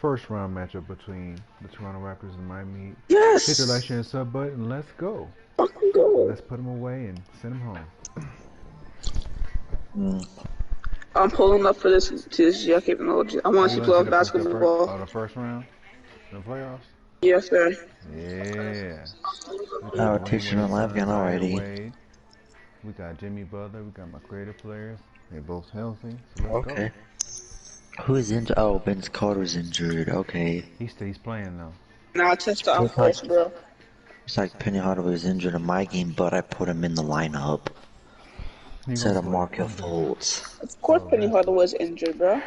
first round matchup between the Toronto Raptors and Miami Heat. Hit the like, Yes! share, and sub button. Let's go. Fucking go. Let's put them away and send them home. I'm pulling up for this to this GI technology. I want to see You want to see playoff basketball. the first round in the playoffs? Yes, sir. Yeah. We got Oh, Dwayne teaching Wade's them live son, again Dwyer already. Wade. We got Jimmy Butler. We got my creative players. They both healthy. So let's go. Okay. Who is injured? Oh, Vince Carter's injured. Okay. He's playing though. Now I test the Looks like, first, bro. looks like Penny Hardaway was injured in my game, but I put him in the lineup He instead gonna of play. Markel Fultz. Of course, Oh, Penny Hardaway was injured, bro.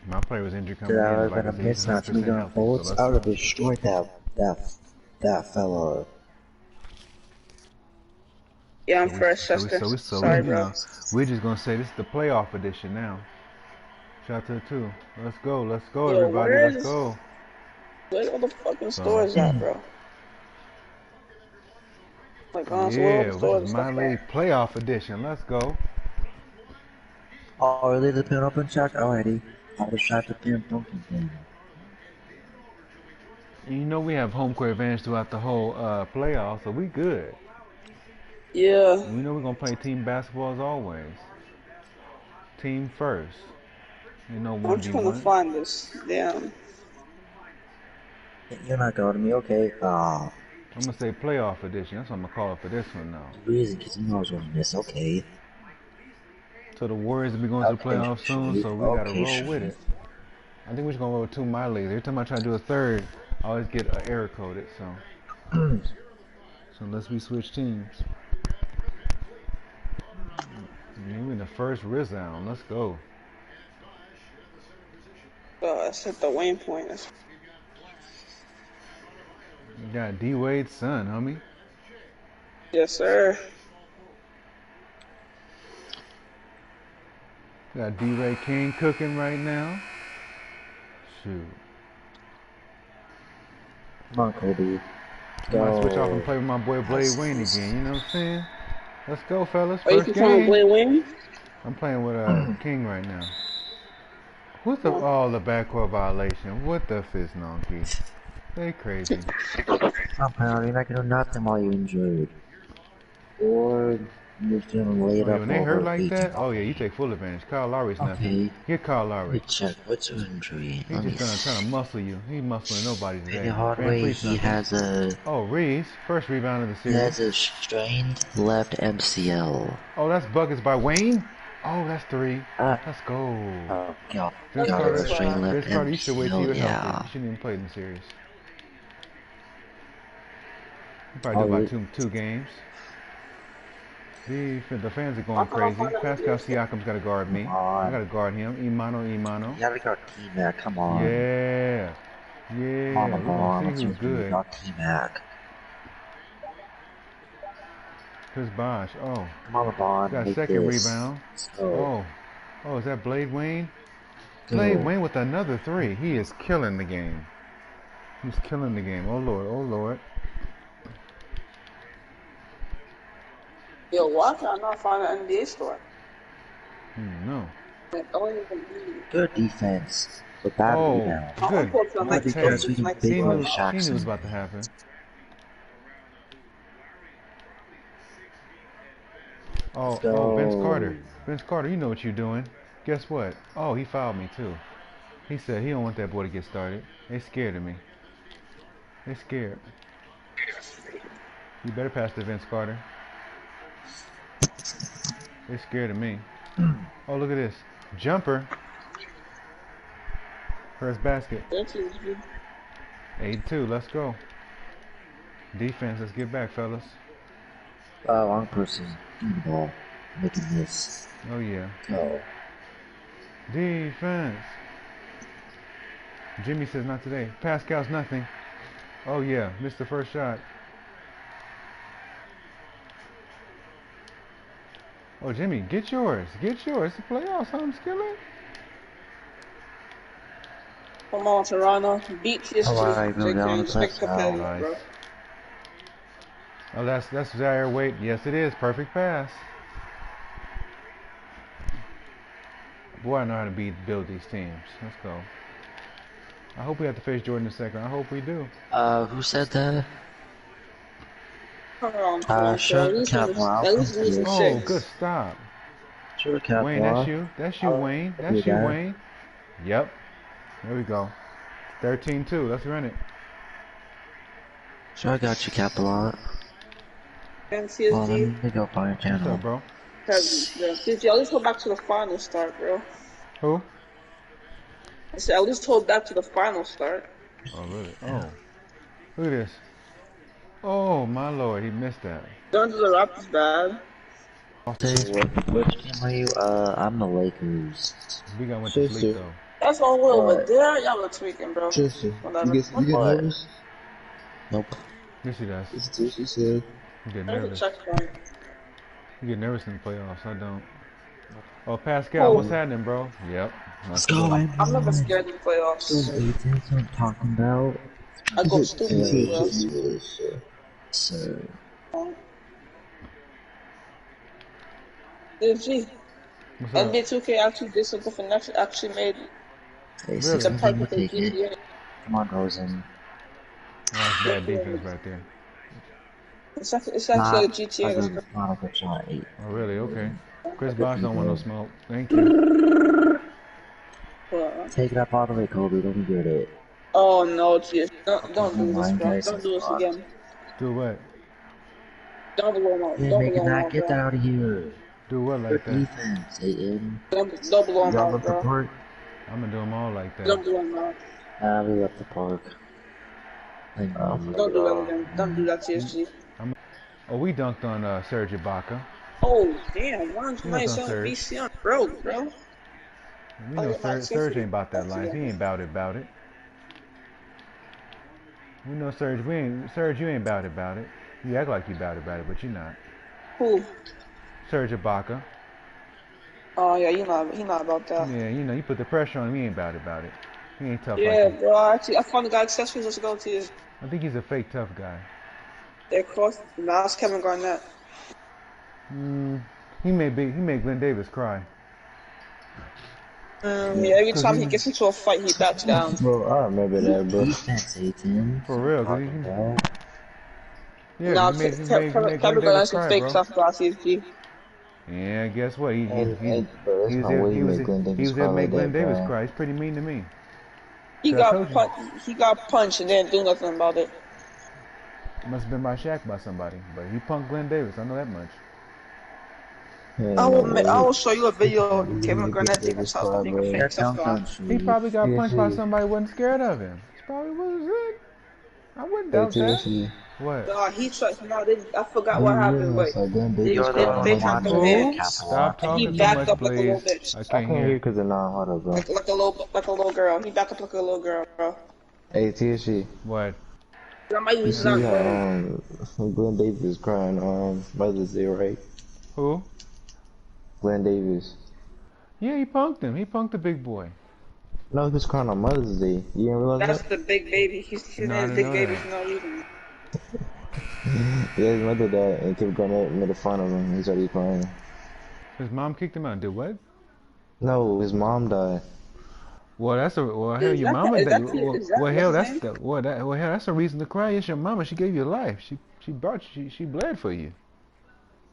my player was injured Did coming I in, have like I been a said, he's mismatch 100% league on healthy. So Fultz? let's I would have go. destroyed that fella. Yeah, I'm So we, first, Chester. Sorry, you bro. know, we're just gonna say this is the playoff edition now. Shout out to the two. Let's go, Yo, everybody. Let's go. where's all the fucking So stores at, bro? Like, honestly, where all the yeah, this stores is and my stuff league at? playoff edition. Let's go. Oh, really? The pin open check already. I was trying to pin something then. You know we have home court advantage throughout the whole playoff, so we good. Yeah. And we know we're gonna play team basketball as always. Team first. You know I'm one v trying to one. find this. Damn. You're not going to me, okay? I'm gonna say playoff edition. That's what I'm gonna call it for this one now. The reason, because you know I was going to miss, okay. So the Warriors will be going to the Okay, playoffs soon, Sharif. so we gotta Okay, roll with Sharif. it. I think we're just gonna roll with two my leagues. Every time I try to do a third, I always get error coded. So unless we switch teams. We're in the first Rizzound. Let's go. I set the Wayne point. You got D Wade's son, homie. Yes, sir. You got D Ray King cooking right now. Shoot. Come on, Kobe. I might switch off and Go. play with my boy Blade Wayne again. You know what I'm saying? Let's go, fellas. Oh, you First can come and game. play Wayne? I'm playing with King right now. What's the the backcourt violation? What the fist donkey? They crazy. Come on, you're not going to do nothing while you're injured. Or you're just going to lay Oh it yeah, up when they over hurt a like week. that, oh yeah, you take full advantage. Kyle Lowry's nothing. Okay. Get Kyle Let Lowry. me check. What's your injury? He's just trying to muscle you. He's muscling nobody Penny today. Van Hardaway, Fleet's he nothing. has a Oh, Reeves, first rebound of the series. strained left MCL. Oh, that's buckets by Wayne. Oh, that's three. Let's go. Oh, God. Vince Got Carter, a strained left you should wait till MCL, you're healthy. yeah. You shouldn't even play in the series. You probably Oh, do about really? two games. The fans are going crazy. Pascal Siakam's got to guard me. Come I got to on. guard him. Imano. You gotta guard T-Mac, come on. Yeah. Come on, We're going LeBron. to Let's see who's good. guard T-Mac. Chris Bosh. Oh. Come on, LeBron. Got a Make second this. rebound. Let's go. Oh, is that Blade Wayne? Go. Blade Wayne with another three. He is killing the game. He's killing the game. Oh, Lord. Yo, why can I not find an NBA store? No. Good defense. But bad rebound. Good. Good defense. We can big boy He knew it was Jackson. about to happen. Oh, Vince Carter. Vince Carter, you know what you're doing. Guess what? Oh, he fouled me too. He said he don't want that boy to get started. They scared of me. They scared. You better pass to Vince Carter. They scared of me. Oh, look at this. Jumper. First basket. 8-2. Let's go. Defense. Let's get back, fellas. Wrong person. Ball. Making this. Oh, yeah. Go. Defense. Jimmy says not today. Pascal's nothing. Oh, yeah. Missed the first shot. Oh, Jimmy, get yours. Get yours. The playoffs, I'm skillet. Come on, Toronto. Beat PSG. Expect competitive, bro. Oh, that's Zaire Wade. Yes, it is. Perfect pass. Boy, I know how to build these teams. Let's go. I hope we have to face Jordan in a second. I hope we do. Who said that? Come on, Toronto. Sure, Capital, I'll At come least to losing you. Oh, good 6. stop. Sure, Wayne, that's Capital. you. That's you, Wayne. Do That's you, that. Wayne. Yep. There we go. 13-2. Let's run it. Sure, I got you, Capital. And Well, let CSG. me go find a What's channel. up, bro? CSG, at least hold back to the final start, bro. Who? I said, at least hold back to the final start. Oh, really? Oh. Look at this. Oh, my lord. He missed that. Don't do the Raptors bad. Which team are you? I'm the Lakers. We got went to sleep, though. That's all way over there. Y'all are tweaking, bro. Tristan, Whatever. you get nervous? Nope. Yes, he does. It's what she said. You get There's a nervous. checkpoint. You get nervous in the playoffs. I don't. Oh, Pascal, what's happening, bro? Yep. Let's go, man. I'm never scared in the playoffs. That's what I'm talking about. I go stupid, bro. So, CSG. What's up? NBA 2K actually did something for next. Actually made hey, Really? six the and 10 perfect take it. GTA. Come on, Rosen. That's bad defense right there. It's actually like a GTA. It's not a good shot. 8. Oh, really? Okay. Chris Bosh don't want no smoke. Thank you. Take it up all the way, Kobe. Don't get it. Oh no, TSG. Don't do this, bro. Don't do this again. Do what? Don't blow him out. Yeah, Don't make blow it him not out, get bro. out of here. Do what like that? Defense, Aiden. Don't blow him Y'all out, left the bro. park? I'm gonna do them all like that. Don't blow him out. We left the park. Don't do that again. Don't do that, TSG. Oh, we dunked on Serge Ibaka. Oh, damn. 127 Serge. BC on road, bro. We know Serge ain't about that life. He ain't about it. We know Serge. Serge. You ain't about it. You act like you about it, but you're not. Who? Serge Ibaka. Oh, yeah, he not about that. Yeah, you know, you put the pressure on him. He ain't about it. He ain't tough Yeah, like you. bro. Actually, I found the guy accessories. Let's go to his. I think he's a fake tough guy. They're cross. Nah, it's Kevin Garnett. He made Glenn Davis cry. Yeah, every time he gets into a fight, he backs down. Bro, I remember that, bro. Defense, Aiden. For real, yeah, Nah, he made Kevin Glenn Garnett's Davis a cry, fake bro. tough guy, CSG. Yeah, guess what? He Bro, that's was not there. way He you was make Glenn he Davis was there cry to make like Glenn that, Davis bro. cry. He's pretty mean to me. He I told got you. he got punched and didn't do nothing about it. Must have been by Shaq by somebody, but he punked Glenn Davis. I know that much. Yeah, I no will show you a video of way. Kevin Make Garnett Glenn being a Davis tough, cry, being a bro. fake tough guy. He probably got punched by TSC. somebody who wasn't scared of him. He probably wasn't. I wouldn't Hey, doubt that. TSC. What? Nah, he tried. Nah, I forgot Do what you happened, but realize how Glenn Davis You're the crying only they like one jumped that, him who bro? made in, a Who? capital. Stop and he talking too backed much, up like a little please. bitch, I I can't can't hear hear. because of non-huddle, bro. like a little girl. He backed up like a little girl, bro. Hey, TSC. What? Somebody You who's see not how grown. Glenn Davis is crying Mother's Day, right? Who? Glenn Davis. Yeah, he punked him. He punked the big boy. No, he was crying on Mother's Day. You didn't realize That's that? the big baby. His No, I name is didn't Big know Baby that. for no reason. Yeah, his mother died and Kevin Garnett made fun of him. He started crying. His mom kicked him out. Did what? No, his mom died. Well, hell, your mama. Is that Well, what's hell, his name? hell, that's a reason to cry. It's your mama. She gave you life. She bled for you.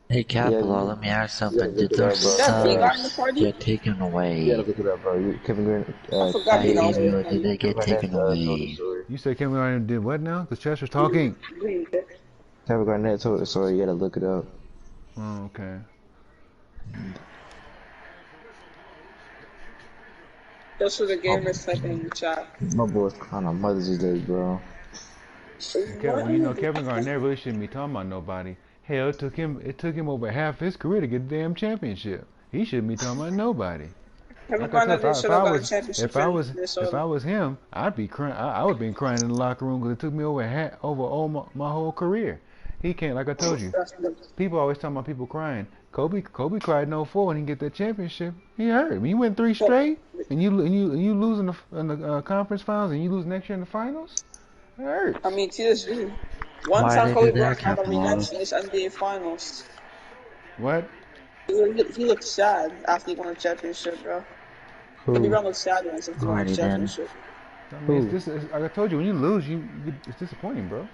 Hey, Yeah, Capital, let me ask you gotta something. look Did it their up, bro. Is that Big Guy in the subs party? get taken You gotta away? look it up, bro. Kevin Garnett, I forgot Hey, he knows. Adriel, did they get taken told the away? story. You said Kevin Garnett did what now? Because Chester's talking. Kevin Garnett told the story. You gotta look it up. Oh, okay. Just for the gamers typing in the chat. My boy's crying on Mother's Day, bro. Well, you know, Kevin Garnett really shouldn't be talking about nobody. Hell, it took him over half his career to get the damn championship. He shouldn't be talking about nobody. Kevin Like I said, Garnett should have got a championship if I in was Minnesota. him, I'd be crying. I would have been crying in the locker room because it took me over all my whole career. He can't, like I told you. People always talking about people crying. Kobe cried in '04 when he get that championship. He hurt. When you win 3 straight and you lose in the conference finals and you lose next year in the finals, it hurts. I mean, TSG. One Why time they Kobe do that, Bryant had a Capital? rematch in this NBA Finals. What? He looked sad after he won a championship, bro. Cody Who? Brown looks sad once if he won a Alrighty then. championship. I mean, Who? like I told you, when you lose, it's disappointing, bro.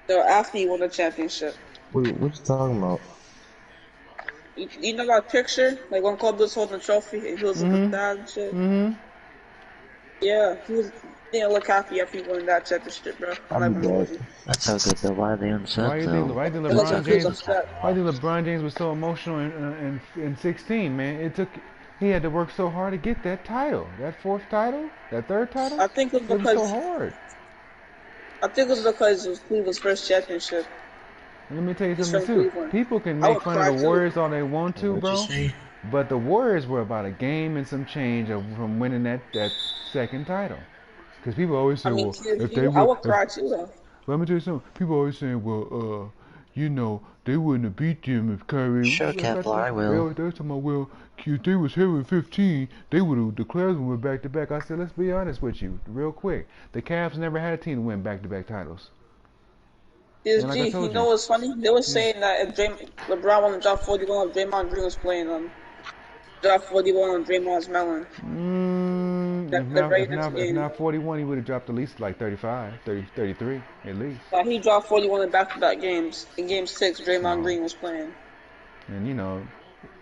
So after he won the championship. Wait, what you talking about? You know that picture? Like when Kobe was holding the trophy and he was looking sad and shit? Yeah, he didn't look happy after he won that championship, bro. I'm not I'm gonna hold dead. you. That's so good though. Why are they Why upset do you think? though? Why do you think It looks LeBron like he was James? upset. Why do you think LeBron James was so emotional in 16, man? He had to work so hard to get that title, that fourth title, that third title. I think it It was so was hard. because it was Cleveland's first championship. And let me tell you He's something from too. Cleveland. People can I make would fun of cry the too. Warriors all they want to, What'd you bro. say? But the Warriors were about a game and some change from winning that second title. Because people always I say, mean, well, if TSG, they I would, would if cry too though. let me tell you something. People always saying, well, you know, they wouldn't have beat them if Kyrie. Sure, Kepler, I will. They were talking about, well, if they was having 15, they would have declared them with back to back. I said, let's be honest with you, real quick. The Cavs never had a team to win back to back titles. And like I TSG, you told know you, what's funny? They were saying that if LeBron won the drop 41, if Draymond Green was playing drop 41 on Draymond's melon. The very next if game. not 41, he would have dropped at least like 35, 30, 33 at least. He dropped 41 in back-to-back games. In Game 6, Draymond No, Green was playing. and you know,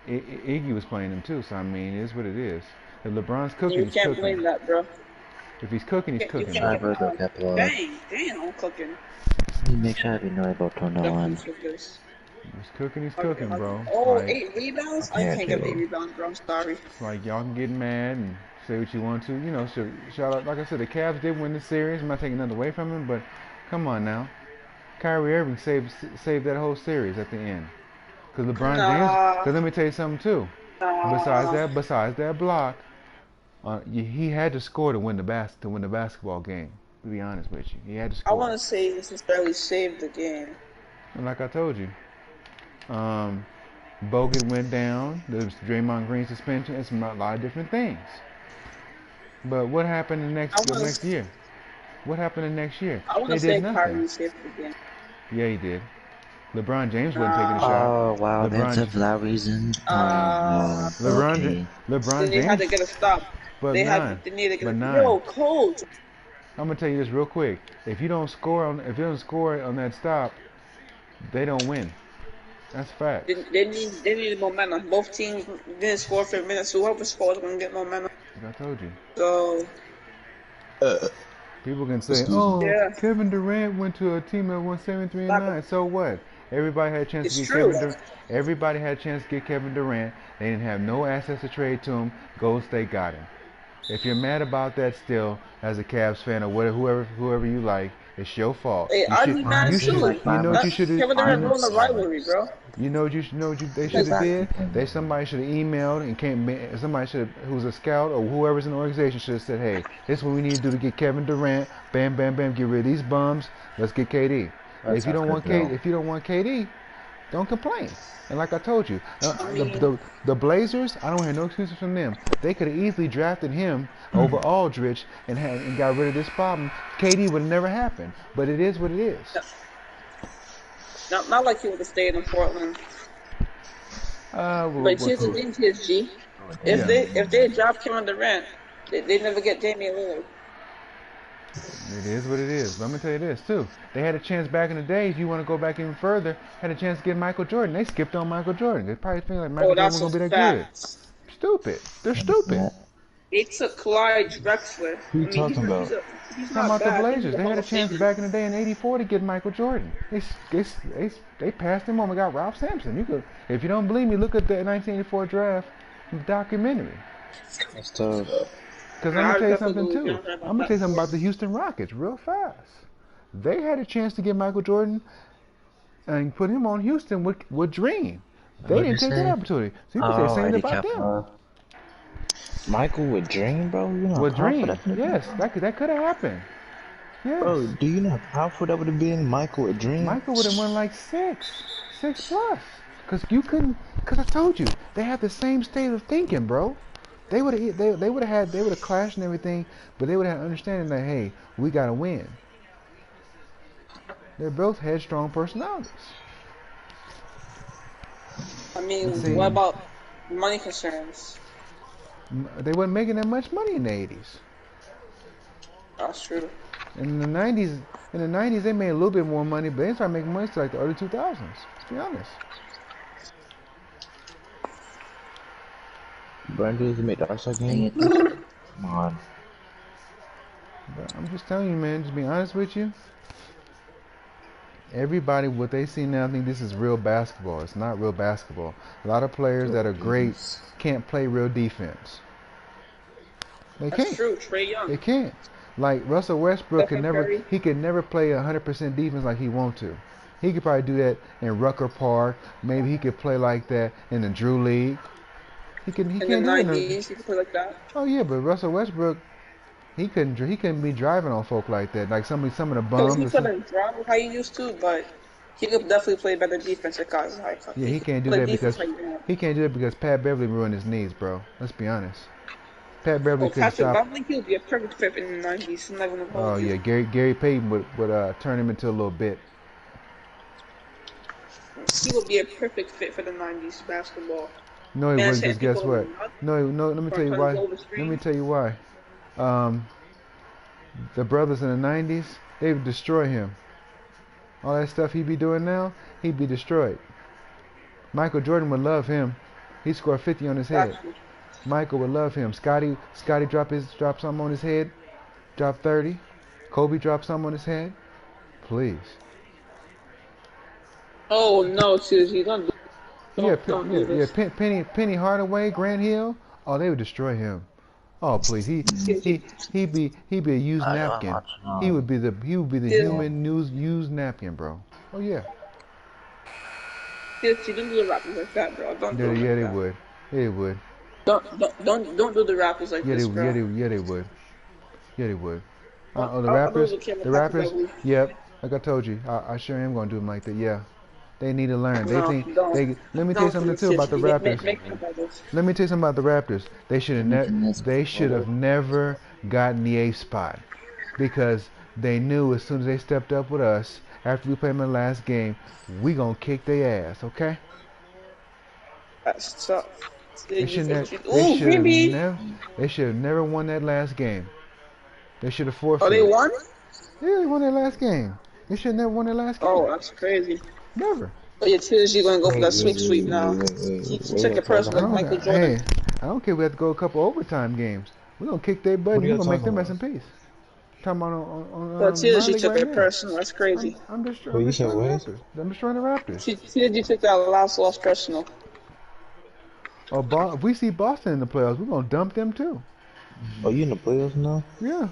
Iggy was playing him too. So I mean, it is what it is. If LeBron's cooking, You he's can't cooking. blame that, bro. If he's cooking, he's You cooking, can't bro. get Cyber go mad. Kepler. Damn, I'm cooking. He makes sure you know about turn Definitely on. for this. He's cooking, bro. Oh, Like, 8 rebounds? I Yeah, can't give 8 dude. rebounds, bro. I'm sorry. like y'all can get mad and say what you want to. You know, shout out. Like I said, the Cavs did win the series. I'm not taking nothing away from him, but come on now, Kyrie Irving saved that whole series at the end. Cause LeBron James. Nah, Cause let me tell you something too. nah. Besides that block, he had to score to win the basketball game. To be honest with you, he had to I score. want to say this has barely saved the game. And like I told you, Bogut went down. There's Draymond Green suspension. It's a lot of different things. But what happened the next year? What happened the next year? I want They to did say nothing. Kyrie saved the game. Yeah, he did. LeBron James wasn't taking a Nah. shot. Oh wow, that's LeBron, it for that reason. Oh Uh, no. Okay. LeBron they had to James, get a stop. but They nine, needed to but get a nine. yo, coach. I'm gonna tell you this real quick. If you don't score on that stop, they don't win. That's facts. They needed momentum. Both teams didn't score for minutes. So whoever scores is gonna get momentum. Like I told you. So People can say, Excuse me. "Oh, yeah, Kevin Durant went to a team that won 73-9." So what? Everybody had a chance to it's get true. Everybody had a chance to get Kevin Durant. They didn't have no assets to trade to him. Golden State got him. If you're mad about that still, as a Cavs fan or whoever you like, it's your fault. Hey, I'd be mad Honestly, too. like You know what you should Kevin Durant ruined the rivalry, bro. You know what they should have did? Somebody should have emailed and somebody who's a scout or whoever's in the organization should have said, "Hey, this is what we need to do to get Kevin Durant. Bam, bam, bam. Get rid of these bums. Let's get KD. If you don't want KD, don't complain." And like I told you, the Blazers, I don't hear no excuses from them. They could have easily drafted him over Aldridge and got rid of this problem. KD would have never happened. But it is what it is. Not like he would have stayed in Portland. But here's the thing, TSG. If they drop Kevin Durant, they never get Damian Lillard. It is what it is. But I'm gonna tell you this too. They had a chance back in the day. If you want to go back even further, had a chance to get Michael Jordan. They skipped on Michael Jordan. They probably think like Michael Jordan was gonna be that good. Stupid. They're stupid. They took Clyde Drexler. Who you talking about? He's Talking not about bad. the Blazers. They had a chance back in the day in '84 to get Michael Jordan. They passed him on. We got Ralph Sampson. If you don't believe me, look at the 1984 draft documentary. That's tough. Because I'm gonna tell you something too. I'm gonna tell you something about the Houston Rockets real fast. They had a chance to get Michael Jordan and put him on Houston with Dream. They didn't take that opportunity. So you can say the same about them. Michael with Dream, bro? You know With Dream, confident? yes, that could have happened. Yes. Bro, do you know how powerful that would have been? Michael with Dream? Michael would have won like six plus. Cause I told you they have the same state of thinking, bro. They would have clashed and everything, but they would have understanding that hey, we gotta win. They're both headstrong personalities. I mean, what about money concerns? They wasn't making that much money in the 80s. That's true. In the 90s, they made a little bit more money, but they started making money to like the early 2000s. Let's be honest. Brandon doesn't make the All-Star Dang game. it. Come on. But I'm just telling you, man. Just being honest with you. Everybody, what they see now, think this is real basketball. It's not real basketball. A lot of players that are great can't play real defense. They That's can't. true. Trae Young. They can't. Like Russell Westbrook Stephen Curry. he could never play 100% defense like he want to. He could probably do that in Rucker Park. Maybe he could play like that in the Drew League. He can't In the do it in the. 90s, he could play like that. Oh yeah, but Russell Westbrook, he couldn't be driving on folk like that. Like some of the Because he bums. couldn't drive how he used to, but he could definitely play better defense because Yeah, he can't do play that defense because like that. he can't do it because Pat Beverly ruined his knees, bro. Let's be honest. Pat Beverly Oh, couldn't Patrick stop. Beverly, he would be a perfect fit in the 90s. I'm not gonna Oh hold yeah, you. Gary Payton would turn him into a little bit. He would be a perfect fit for the 90s basketball. No, he Man, wouldn't. Because saying guess people what? nuts No. Let me for tell you trying to why. go over Let me screen. tell you why. The brothers in the '90s, they would destroy him. All that stuff he'd be doing now, he'd be destroyed. Michael Jordan would love him. He scored 50 on his head. Actually, Michael would love him. Scotty drop something on his head. Drop 30. Kobe dropped something on his head. Please. oh no, Susie, don't Yeah, do this. Penny Hardaway, Grant Hill. Oh, they would destroy him. Oh please, Susie, he'd be a used I don't napkin. watch He would be the yeah. human used napkin, bro. Oh yeah, Susie, don't do the rappers like that, bro. Don't do them yeah like they that. would, yeah they would, Don't do the rappers like yeah this, bro. yeah they would, yeah they would. Oh the I don't rappers, really care about Patrick Beverly. yep. Like I told you, I sure am gonna do them like that. Yeah, they need to learn. They No, think don't. they. Let me tell you Don't something do too about the Susie. Raptors. Make them brothers. Let me tell you something about the Raptors. They should Photo. have never gotten the 8th spot because they knew as soon as they stepped up with us after we played them in the last game, we gonna kick their ass. Okay? That's tough. They should have. Ooh, Green Bee. They should have never won that last game. They should have Oh, they forfeited. won? Yeah, they won that last game. They should have never won that last game. Oh, that's crazy. Never. Oh, yeah, Tuesday gonna go for that Wait, sweep now. wait. He What took are you it personal talking like about? Michael Jordan. Hey, I don't care if we have to go a couple overtime games. We're gonna kick their butt What and are we're you gonna make them talking rest about? in peace. Talking about But on my Tuesday league took right it now. personal. That's crazy. I'm Wait, you said destroying the what? Raptors. I'm destroying the Raptors. Tuesday took that last loss personal. If we see Boston in the playoffs, we're gonna dump them too. Oh, you in the playoffs now? Yeah.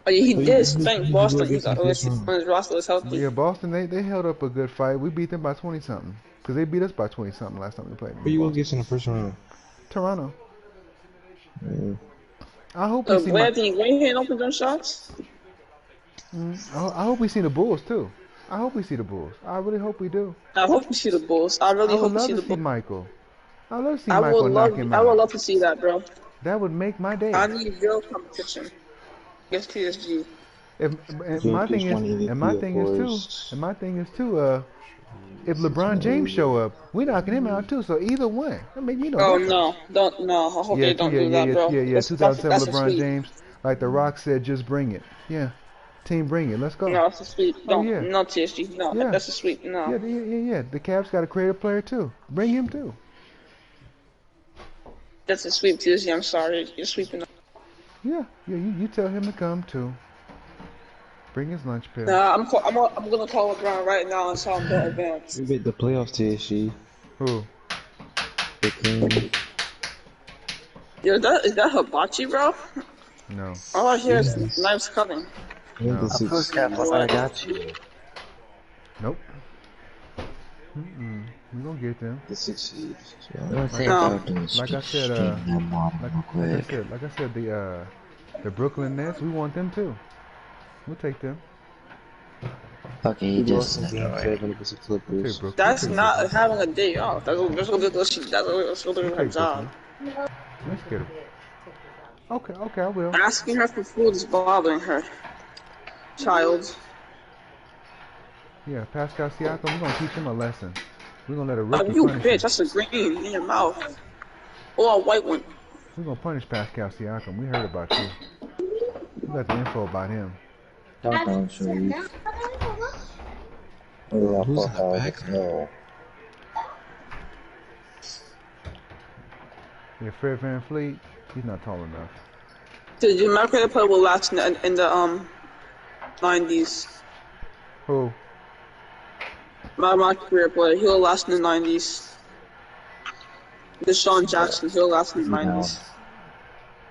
Oh, yeah, he Oh, did you spank go Boston. against them first round. When his roster was But healthy. yeah, Boston they held up a good fight. We beat them by 20 something because they beat us by 20 something last time we played them. Who you go Boston. against in the first round? Toronto. Yeah. I hope we see Glad he went here and opened them shots. I hope we see the Bulls too. I hope we see the Bulls. I really hope we do. I hope we see the Bulls. I really I would hope we love see to the see Bulls. Michael. I would love to see Michael knock him I would out. love to see that, bro. That would make my day. I need real competition against PSG. And Jokic won my MVP, thing of is too. course. And my thing is too. If LeBron James show up, we knocking him out too. So either one, that make me no Oh difference. no! I hope they don't do that, bro. Yeah. That's 2007 a LeBron sweep. James, like The Rock said, just bring it. Yeah, team, bring it. Let's go. No, it's a sweep. Oh, Don't yeah. no TSG. No, Yeah. that's a sweep. No. Yeah. The Cavs got a creative player too. Bring him too. That's a sweep, TSG. I'm sorry. You're sweeping. Yeah. You tell him to come too. Bring his lunch pail. Nah, I'm gonna call LeBron right now and tell him to advance. We beat the playoffs, TSG. Who? The King. Yo, is that hibachi, bro? No. All I hear is knives cutting. Yeah, No. the Of six course, Cap, I got you. Nope. We gonna get them. the 6 seeds. Don't say No. about doing Like I said, them on real quick. like I said, the Brooklyn Nets, we want them too. We'll take them. Okay, We you lost just in said game alright. 7 against the We'll Clippers. take Brooklyn. That's We'll take not Brooklyn. having a day off. That's what she'll do her Take job. Brooklyn. Let's get them. Okay, I will. Asking her for food is bothering her. Child. Yeah, Pascal Siakam, we're gonna teach him a lesson. We're gonna let a Oh, rookie you punish bitch. him. That's a green in your mouth. Or a white one. We're gonna punish Pascal Siakam. We heard about you. We got the info about him. Talk on Sharif. Oh, Who's in fuck the out back? as hell. Yeah, Fred Van Fleet. He's not tall enough. Did you remember the player will last in the 90s? Who? My career player, he'll last in the 90s. Deshaun Jackson, he'll last in the Yeah. 90s.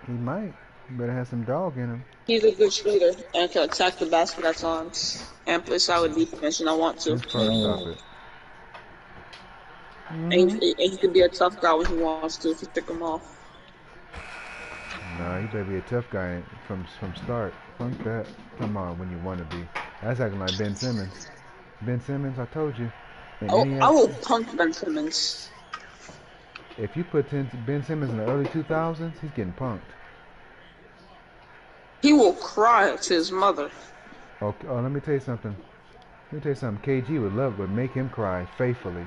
He might. Better have some dog in him. He's a good shooter and can attack the basket at times and play solid defense when I want to. Vince Carter, stop it. And he can be a tough guy when he wants to if you pick him off. Nah, he better be a tough guy from start. Funk that. Come on, when you want to be. That's acting like Ben Simmons. Ben Simmons, I told you. I will punk Ben Simmons. If you put Ben Simmons in the early 2000s, he's getting punked. He will cry to his mother. Oh, let me tell you something. KG would make him cry faithfully.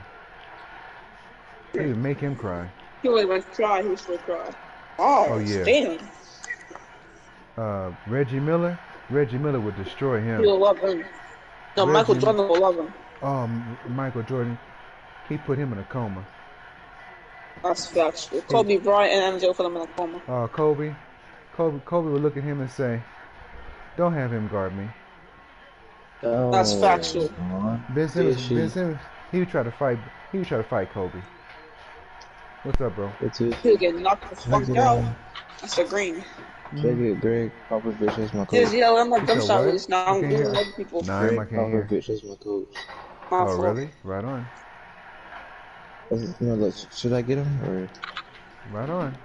He would make him cry. He would even cry. He would still cry. Oh yeah. Damn. Reggie Miller would destroy him. He will love him. No, Michael Jordan will love him. Oh, Michael Jordan. He put him in a coma. That's factual. Kobe Bryant and MJ put him in a coma. Kobe would look at him and say, "Don't have him guard me." Oh, that's factual. Ben Simmons, he would try to fight Kobe. What's up, bro? He'll get knocked the fuck out. That's a green. Greg Popovich is my coach. Yeah, I'm like dumb shot release now. I'm giving other people. Greg Popovich is my coach. Oh, really? Right on. Should I get him or? Right on.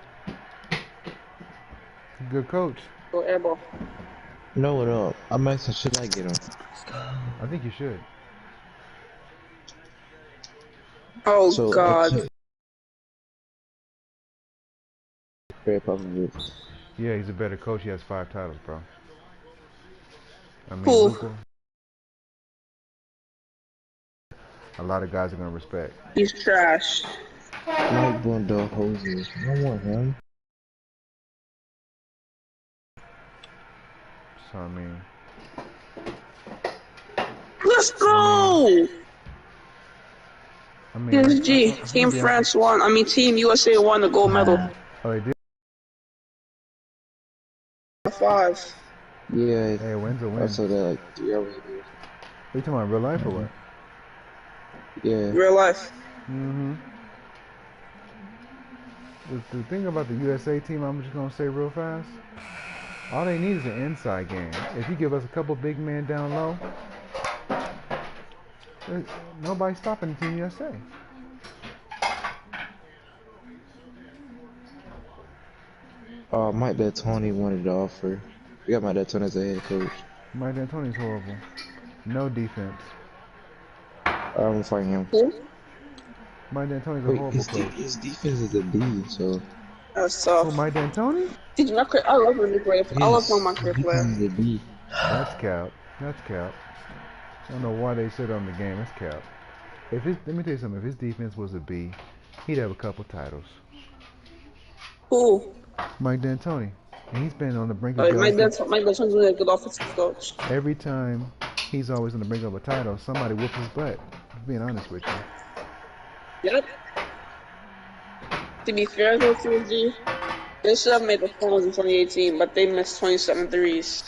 Good coach. Go airball. No. I'm asking, should I get him? I think you should. Oh God. Greg Popovich. Yeah, he's a better coach. He has 5 titles, bro. I mean, Luka. A lot of guys are gonna respect. He's trash. Mike Budenholzer. I want him. So I mean, let's go. PSG, Team France won. Team USA won the gold medal. Oh, they did. 5. Yeah. Hey, when's a win? I saw that like 3 hours ago. Are you talking about real life or what? Yeah. Real life. The thing about the USA team, I'm just gonna say real fast. All they need is an inside game. If you give us a couple big men down low, nobody's stopping Team USA. Mike D'Antoni wanted to offer. We got Mike D'Antoni as a head coach. Mike D'Antoni's horrible. No defense. I'm fighting him. Who? Mike D'Antoni's a horrible coach. His defense is a B, so. That's tough. Oh, Mike D'Antoni? I love him. I love one of my career players. That's cap. I don't know why they sit on the game. That's cap. Let me tell you something. If his defense was a B, he'd have a couple titles. Who? Mike D'Antoni. And he's been on the brink of Mike D'Antoni's really a good offensive coach. Every time he's always on the brink of a title, somebody whoops his butt. Being honest with you. Yep. To be fair though, TG, they should have made the finals in 2018, but they missed 27 threes.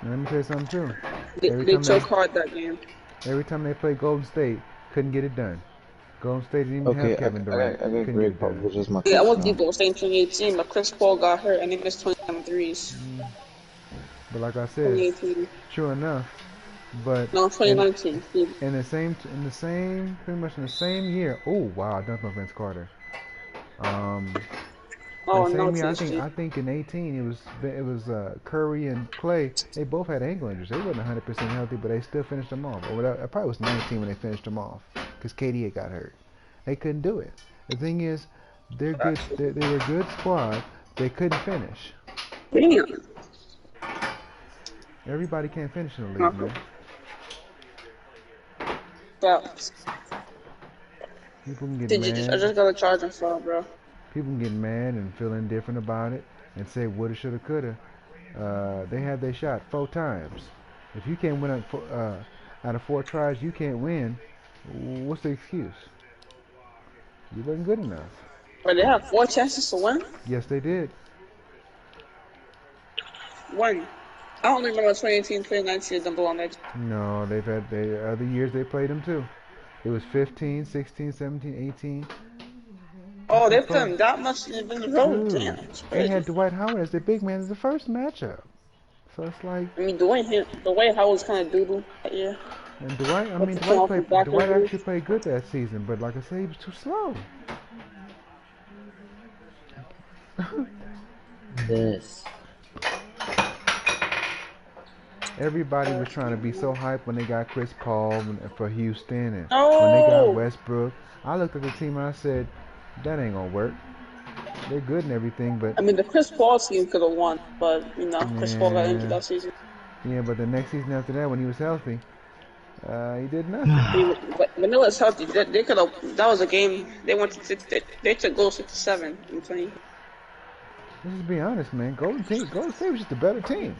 And let me tell you something too. They choked hard that game. Every time they played Golden State, couldn't get it done. Golden State didn't even have Kevin Durant. I got Greg Popovich as my coach. Yeah, I want to Golden State in 2018, but Chris Paul got hurt and they missed 27 threes. But like I said, sure enough. But no, 2019. Pretty much in the same year. Oh wow, I dunked on Vince Carter. I think in 18 it was Curry and Clay. They both had ankle injuries. They wasn't 100% healthy, but they still finished them off. Or it probably was 19 when they finished them off because KD got hurt. They couldn't do it. The thing is, they're good. They were a good squad. They couldn't finish. Damn. Everybody can't finish in the league, man. Yeah. People can get I just got a charging phone, bro. People can get mad and feel indifferent about it and say woulda, shoulda, coulda. They had their shot 4 times. If you can't win out of 4 tries, you can't win. What's the excuse? You wasn't good enough. But they have 4 chances to win? Yes, they did. When? I don't remember 2018, 2019 them on that. No, they've had other years they played them too. It was 15, 16, 17, 18. Oh, they played them that much in a row? Damn, it's They crazy. had Dwight Howard as their big man as the first matchup. So it's like... I mean, the way Howard's kind of doodle that year. And Dwight actually played good that season, but like I said, he was too slow. This. Everybody was trying to be so hyped when they got Chris Paul for Houston and Oh. when they got Westbrook. I looked at the team and I said, that ain't gonna work. They're good and everything, but... I mean, the Chris Paul team could have won, but, you know, Chris Paul got injured that season. Yeah, but the next season after that, when he was healthy, he did nothing. When he was healthy, they could have... That was a game. They went to... They took goal 67 in 20. Let's just be honest, man. Golden State was just a better team.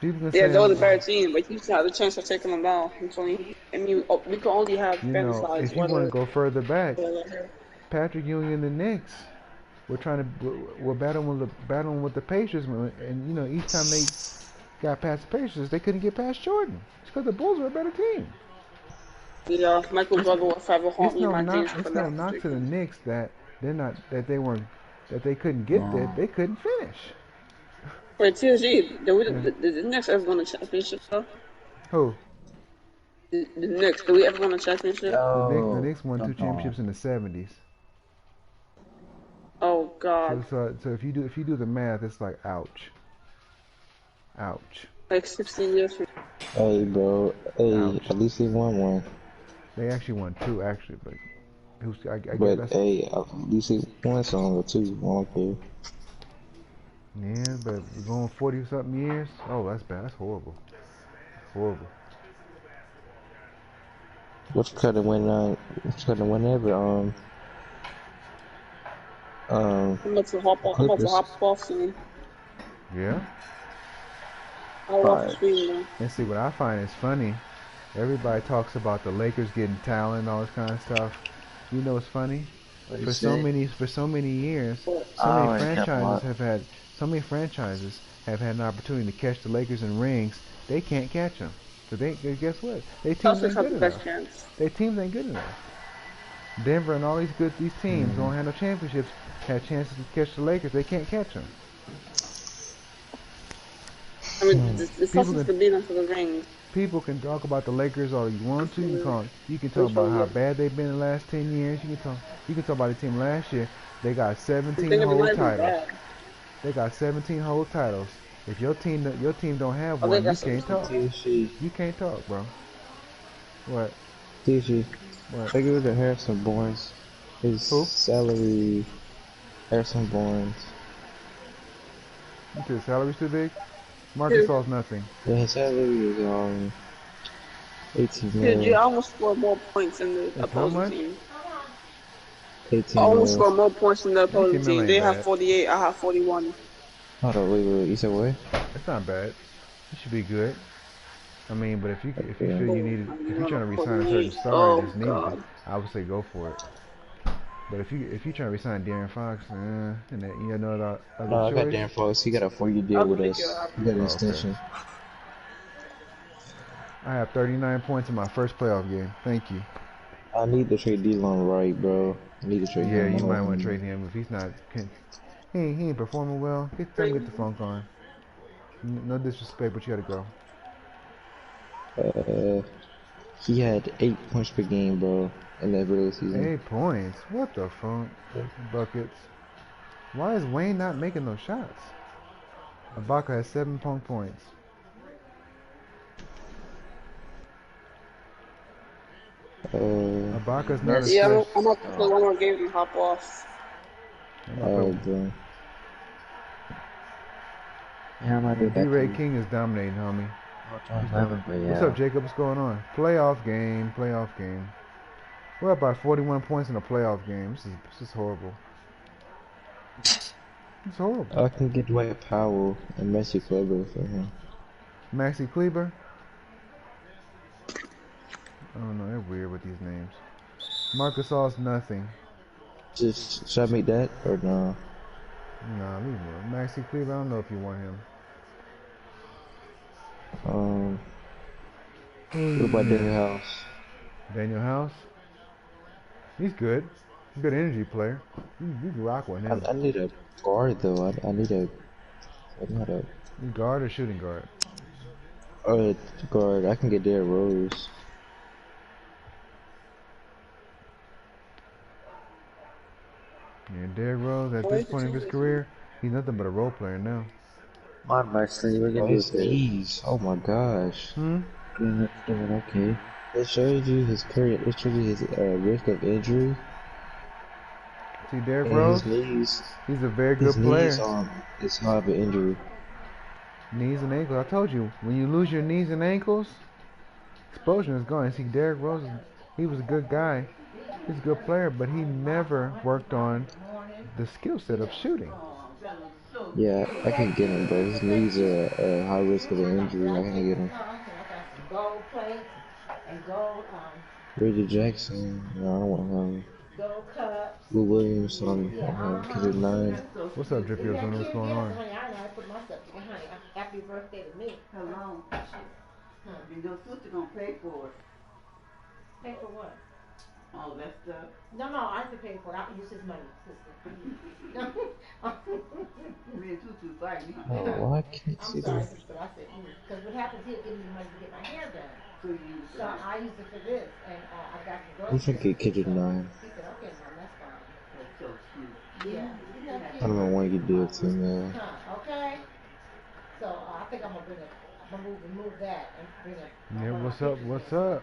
Yeah, they were the better team, but you had the chance of taking them down in 20. I mean, we could only have fantasized. If you want to go further back, Patrick Ewing and the Knicks were battling with the Pacers, and you know, each time they got past the Pacers, they couldn't get past Jordan. It's because the Bulls were a better team. Yeah, Michael Jordan was forever haunting my dreams. It's no knock to the Knicks that they couldn't get there. They couldn't finish. Wait, TSG, did the Knicks ever win a championship though? Who? The Knicks. Did we ever win a championship? The Knicks won 2 championships in the 70s. Oh God. So if you do the math, it's like ouch. Like 16 years. Hey, bro. Hey, Ouch. at least they won one. They actually won 2, actually, but I guess But that's... hey, at least they won some or 2. I don't care. Yeah, but going 40-something years? Oh, that's bad. That's horrible. Horrible. What you could have win ever? I'm about to hop off soon. Yeah? I'll off the screen now. And see, what I find is funny, everybody talks about the Lakers getting talent and all this kind of stuff. You know what's funny? For so many years, so many franchises have had an opportunity to catch the Lakers in rings. They can't catch them. So guess what? Their teams ain't good enough. Their teams ain't good enough. Denver and all these teams don't have no championships. Had chances to catch the Lakers. They can't catch them. I mean, the Celtics could beat them for the rings. People can talk about the Lakers all you want to. You can talk about how bad they've been in the last 10 years. You can talk about the team last year. They got 17 whole titles. They got 17 whole titles. If your team don't have one, you can't talk. You can't talk, bro. What? DG. What? Take it to Harrison Barnes. His salary. Harrison Barnes. You think his salary's too big? Marcus Gasol's nothing. Yeah, his salary is 18 Dude, million. you almost scored more points than the opposing team. 18 Almost million. scored more points than the opposing team. They have 48, I have 41. Hold on, wait. You said what? That's not bad. You should be good. I mean, but if you feel if you're trying to resign a certain star and just need it, I would say go for it. But if you're trying to resign De'Aaron Fox, and that you know other I choice. got Darren Fox. He got a 4-year deal with us. He got an extension. I have 39 points in my first playoff game. Thank you. I need to trade D-Long right, bro. I need to trade him. Yeah, you might want to trade him if he's not. He ain't performing well. Get the funk on. No disrespect, but you gotta go. He had 8 points per game, bro, in that regular season. 8 points? What the funk? Buckets. Why is Wayne not making those shots? Ibaka has 7 points. Ibaka's not a Yeah, I'm about to play one more game and hop off. Bro. Yeah, I might be back. D-Ray King is dominating, homie. What's up, Jacob? What's up, Jacob? What's going on? Playoff game. We're up by 41 points in a playoff game. This is horrible. It's horrible. I can get Dwight Powell and Messi Kleber for him. Maxi Kleber? I don't know, they're weird with these names. Marcus All's nothing. Should I make that or no? Nah, leave him. Maxi Kleber, I don't know if you want him. What about Daniel House? Daniel House? He's good. Good energy player. You can rock with him. I need a guard though. I need a guard or shooting guard? Guard. I can get Derrick Rose. Yeah, Derrick Rose at this point in his career, he's nothing but a role player now. Come on, Marsley, we're gonna do this. Oh my gosh. Good, okay. It shows you his career. It shows you his risk of injury. See, Derrick Rose, he's a very good player. It's high of an injury. Knees and ankles. I told you, when you lose your knees and ankles, explosion is gone. See, Derrick Rose, he was a good guy. He's a good player, but he never worked on the skill set of shooting. Yeah, I can get him, but his knees are a high risk of an injury. I can get him. Reggie Jackson, no, I don't want him. Lou Williams, Kendrick 9. What's up, Drippy? What's going on? Happy birthday to me. Hello. Your sister gonna pay for it. Pay for what? All that stuff. No, I have to pay for it. I can use his money, sister. Me and Tutu fighting. Oh, I can't see that. I'm sorry, sister, I said, because what happens, he'll give me money to get my hair done. So I use it for this, and I got the girls. We should get Kendrick 9. He said, okay, Mom, that's fine. That's so cute. Yeah. I don't know why you do it to me. Okay. So I think I'm gonna remove that and bring it. Yeah, what's up? What's up?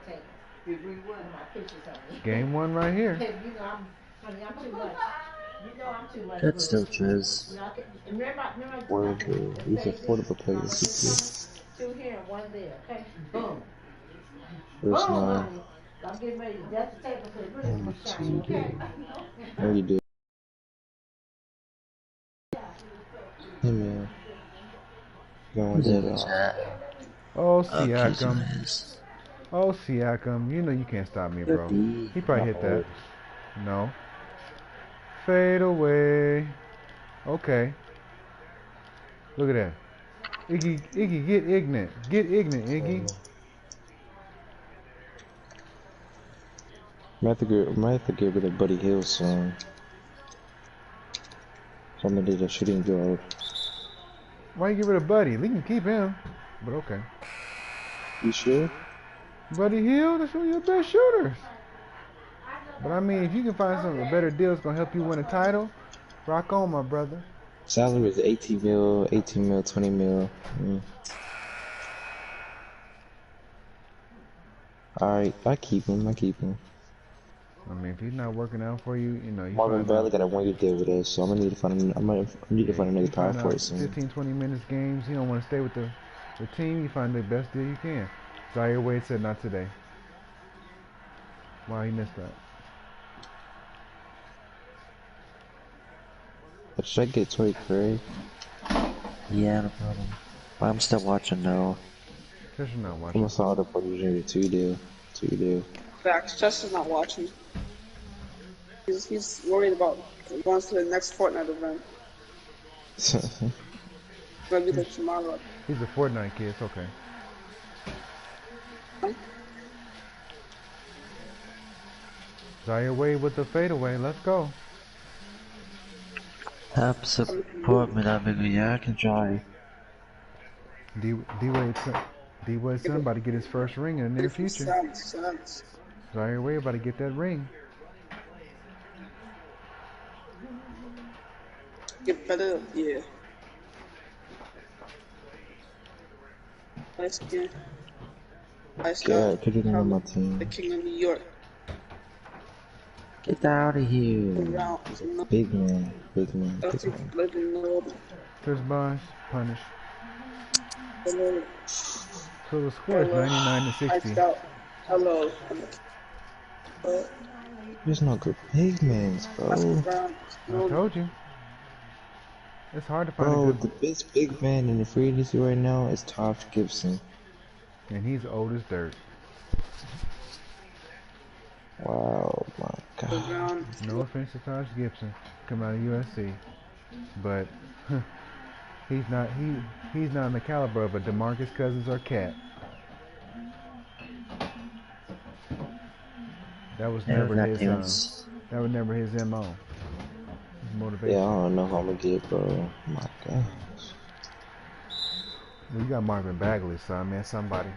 Game 1 right here. You know, I'm too much. You know I'm too much. That's still Trez. Remember, One, two. He's affordable players. 2 here and 1 there. Okay. Boom. First Boom, 9. honey. I'm getting ready to dust the table so it really looks shiny. Okay. No, you do. Hey man. Going dead. Oh, Siakam. Oh, Siakam. You know you can't stop me, bro. He probably hit that. No. Fade away. Okay. Look at that. Iggy, get ignorant. Get ignorant, Iggy. Might have to get rid of Buddy Hill's song. Somebody did a shooting guard. Why you get rid of Buddy? We can keep him. But okay. You sure? Buddy Hill, that's one of your best shooters. But I mean, if you can find a better deal that's gonna help you win a title, rock on, my brother. Salary is 18 mil, 20 mil. Alright, I keep him. I mean, if he's not working out for you, you know. Marvin Bagley got a 1-year deal with us, so I'm gonna need to find another power forward soon. 15-20 minutes games. You don't want to stay with the team. You find the best deal you can. Zaire Wade said not today. Why he missed that? But should I get Torrey Craig? Yeah, no problem. But I'm still watching though. Chester's not I'm watching. gonna saw the opportunity 2 deal. Facts. Chester's not watching. He's worried about going to the next Fortnite event. Gonna be there tomorrow. He's a Fortnite kid. It's okay. Zaire Wade with the fadeaway. Let's go. Help support me, that big. Yeah, I can try. D-Wade's son about to get his first ring in the near future. Zaire Wade about to get that ring. Get better, yeah. Nice skin. God, put it on my team. The King of New York. Get out of here. Big man. Chris Bosh, punish. Hello. So the score is 99 to 60. Hello. There's no good big men, bro. I told you. It's hard to find a Bro, good... the best big man in the free agency right now is Tosh Gibson. And he's old as dirt. Wow, my God. No offense to Taj Gibson, come out of USC, but he's not on the caliber of a DeMarcus Cousins or Cat. That was never his that was never his MO. His motivation. Yeah, I don't know how I'm gonna get, bro. My God. Well, you got Marvin Bagley, son, man, somebody.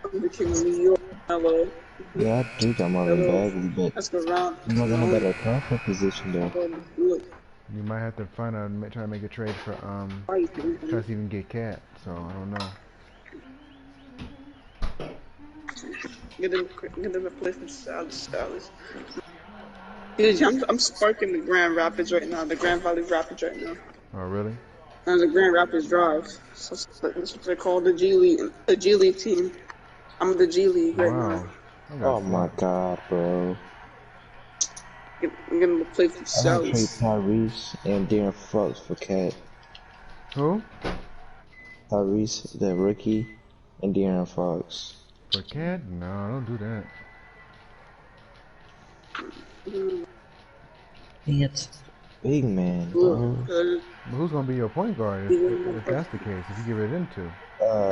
Hello. Yeah, I do got Marvin Bagley, but That's the round. I'm not gonna better comfort position though. You might have to find out, try to make a trade for try to even get Cat. So I don't know. Get them a place for Salad. I'm sparking the Grand Rapids right now, the Grand Valley Rapids right now. Oh, really? And the Grand Rapids Drive. So that's what they call the G League team. I'm the G League right now. Oh my God, bro. I'm gonna play for Salad. I trade Tyrese and Darren Fox for Cat. Who? Tyrese, the rookie, and Darren Fox. For Cat? No, don't do that. It's big man, bro. But who's gonna be your point guard if that's the case? If you give it into? I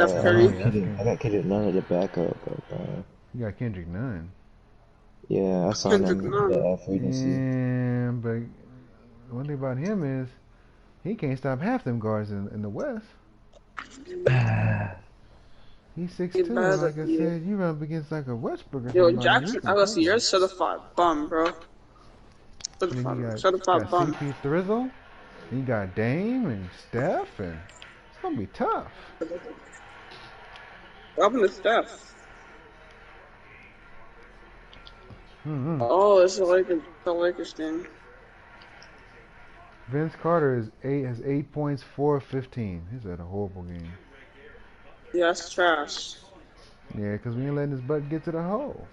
got Kendrick Nunn at the backup, bro. You got Kendrick Nunn. Yeah, I saw him at the free agency. Yeah, but one thing about him is he can't stop half them guards in the West. He's 6'2", like I said. You run up against like a Westbrook or something. Yo, Jackson, I gotta see, you're a certified bum, bro. Certified bum. CP Thrizzle, and you got Dame and Steph, and it's gonna be tough. Up in the Steph. Oh, it's the Lakers thing. Vince Carter has 8 points, 4 of 15. He's had a horrible game. Yeah, that's trash. Yeah, because we ain't letting his butt get to the hole.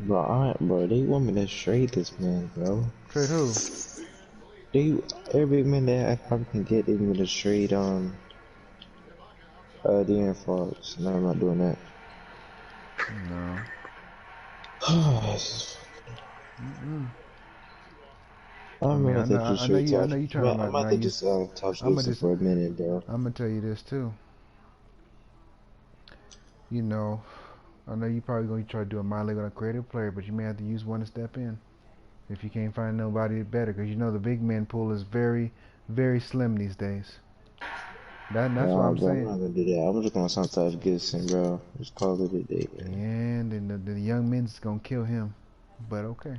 Bro, they want me to trade this man, bro. Trade who? Every man that I probably can get, they want me to trade De'Aaron Fox. No, I'm not doing that. No. I know you trying about. I'm about to just talk for a minute, bro. I'm gonna tell you this too. You know, I know you probably gonna try to do a minor league on a creative player, but you may have to use one to step in if you can't find nobody better, because you know the big man pool is very, very slim these days. That's what I'm saying. I'm not gonna do that. I'm just gonna sometimes Gibson, bro. Just call it a day. And then the young men's gonna kill him, but okay.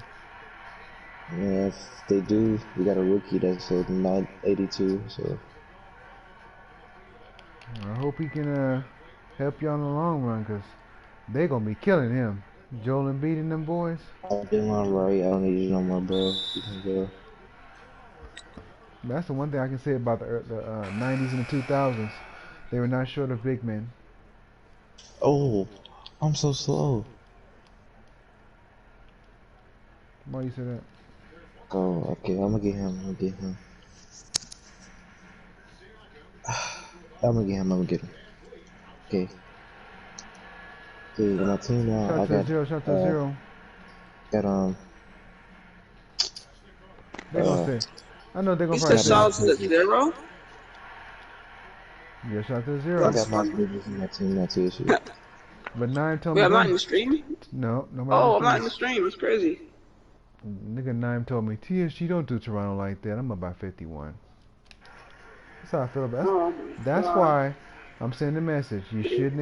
Yeah, if they do, we got a rookie that's at 982, so. I hope he can help you on the long run, because they're going to be killing him. Joel Embiid and them boys. I'm doing right. I don't need you no more, bro. You can go. That's the one thing I can say about the 90s and the 2000s. They were not short of big men. Oh, I'm so slow. Why you say that? Oh, okay. I'm gonna get him. I'm gonna get him. Okay. Okay, my team now. Shot to zero. Got They gonna say. I know they're gonna probably say. You said to 0? Yeah, shot to 0. I got my Bridges in my team now too. But 9 told me. Wait, I'm not in the stream? No, I'm not in the stream. It's crazy. Nigga Nime told me, TSG don't do Toronto like that. I'm about 51. That's how I feel about it. That's why I'm sending a message. You shouldn't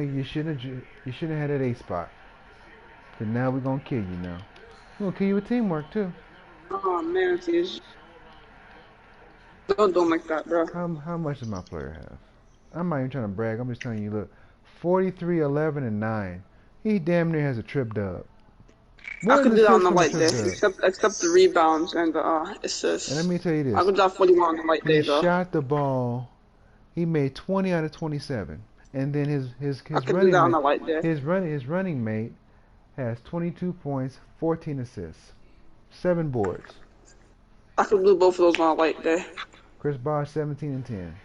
have had that 8 spot. Cause now we're gonna kill you now. We're gonna kill you with teamwork too. Oh man, TSG. Don't do them like that, bro. How much does my player have? I'm not even trying to brag. I'm just telling you, look, 43, 11, and 9. He damn near has a trip dub. I could do that on the light day, except the rebounds and the assists. And let me tell you this. I could drop 41 on the light day, though. He shot the ball. He made 20 out of 27, and then his running mate has 22 points, 14 assists. 7 boards. I could do both of those on a light day. Chris Bosh 17 and 10.